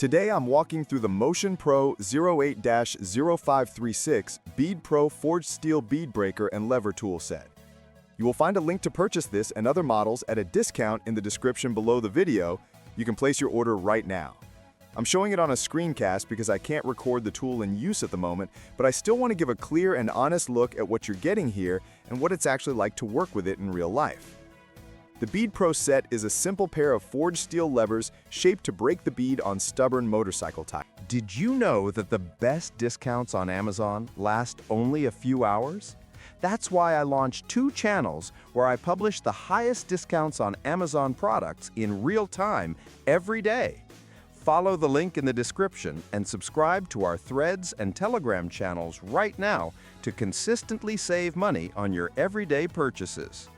Today I'm walking through the Motion Pro 08-0536 BeadPro Forged Steel Bead Breaker and Lever Tool Set. You will find a link to purchase this and other models at a discount in the description below the video. You can place your order right now. I'm showing it on a screencast because I can't record the tool in use at the moment, but I still want to give a clear and honest look at what you're getting here and what it's actually like to work with it in real life. The BeadPro set is a simple pair of forged steel levers shaped to break the bead on stubborn motorcycle tires. Did you know that the best discounts on Amazon last only a few hours? That's why I launched 2 channels where I publish the highest discounts on Amazon products in real time every day. Follow the link in the description and subscribe to our Threads and Telegram channels right now to consistently save money on your everyday purchases.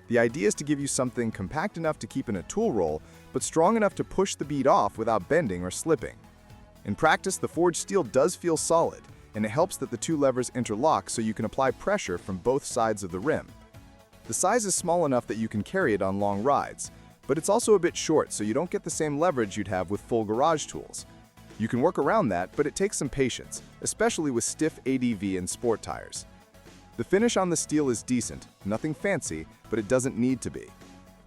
The idea is to give you something compact enough to keep in a tool roll, but strong enough to push the bead off without bending or slipping. In practice, the forged steel does feel solid, and it helps that the 2 levers interlock so you can apply pressure from both sides of the rim. The size is small enough that you can carry it on long rides, but it's also a bit short so you don't get the same leverage you'd have with full garage tools. You can work around that, but it takes some patience, especially with stiff ADV and sport tires. The finish on the steel is decent, nothing fancy, but it doesn't need to be.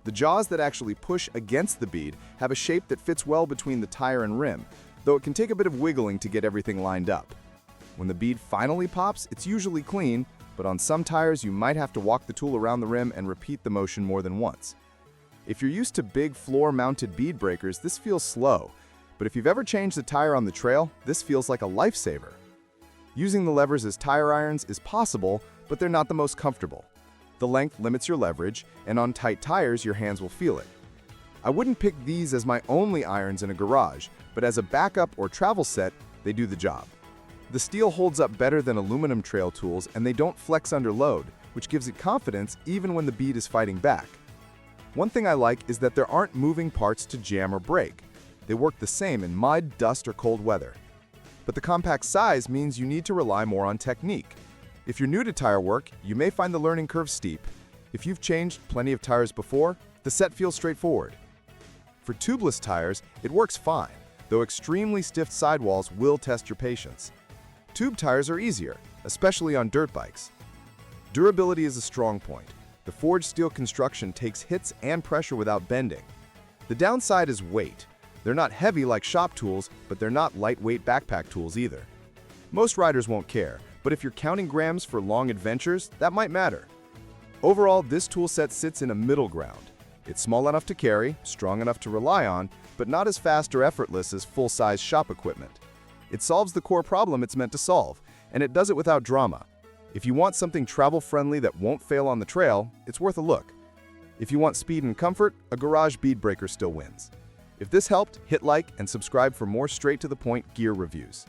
The jaws that actually push against the bead have a shape that fits well between the tire and rim, though it can take a bit of wiggling to get everything lined up. When the bead finally pops, it's usually clean, but on some tires you might have to walk the tool around the rim and repeat the motion more than once. If you're used to big floor-mounted bead breakers, this feels slow, but if you've ever changed the tire on the trail, this feels like a lifesaver. Using the levers as tire irons is possible, but they're not the most comfortable. The length limits your leverage, and on tight tires, your hands will feel it. I wouldn't pick these as my only irons in a garage, but as a backup or travel set, they do the job. The steel holds up better than aluminum trail tools, and they don't flex under load, which gives it confidence even when the bead is fighting back. One thing I like is that there aren't moving parts to jam or break. They work the same in mud, dust, or cold weather. But the compact size means you need to rely more on technique. If you're new to tire work, you may find the learning curve steep. If you've changed plenty of tires before, the set feels straightforward. For tubeless tires, it works fine, though extremely stiff sidewalls will test your patience. Tube tires are easier, especially on dirt bikes. Durability is a strong point. The forged steel construction takes hits and pressure without bending. The downside is weight. They're not heavy like shop tools, but they're not lightweight backpack tools either. Most riders won't care, but if you're counting grams for long adventures, that might matter. Overall, this tool set sits in a middle ground. It's small enough to carry, strong enough to rely on, but not as fast or effortless as full-size shop equipment. It solves the core problem it's meant to solve, and it does it without drama. If you want something travel-friendly that won't fail on the trail, it's worth a look. If you want speed and comfort, a garage bead breaker still wins. If this helped, hit like and subscribe for more straight-to-the-point gear reviews.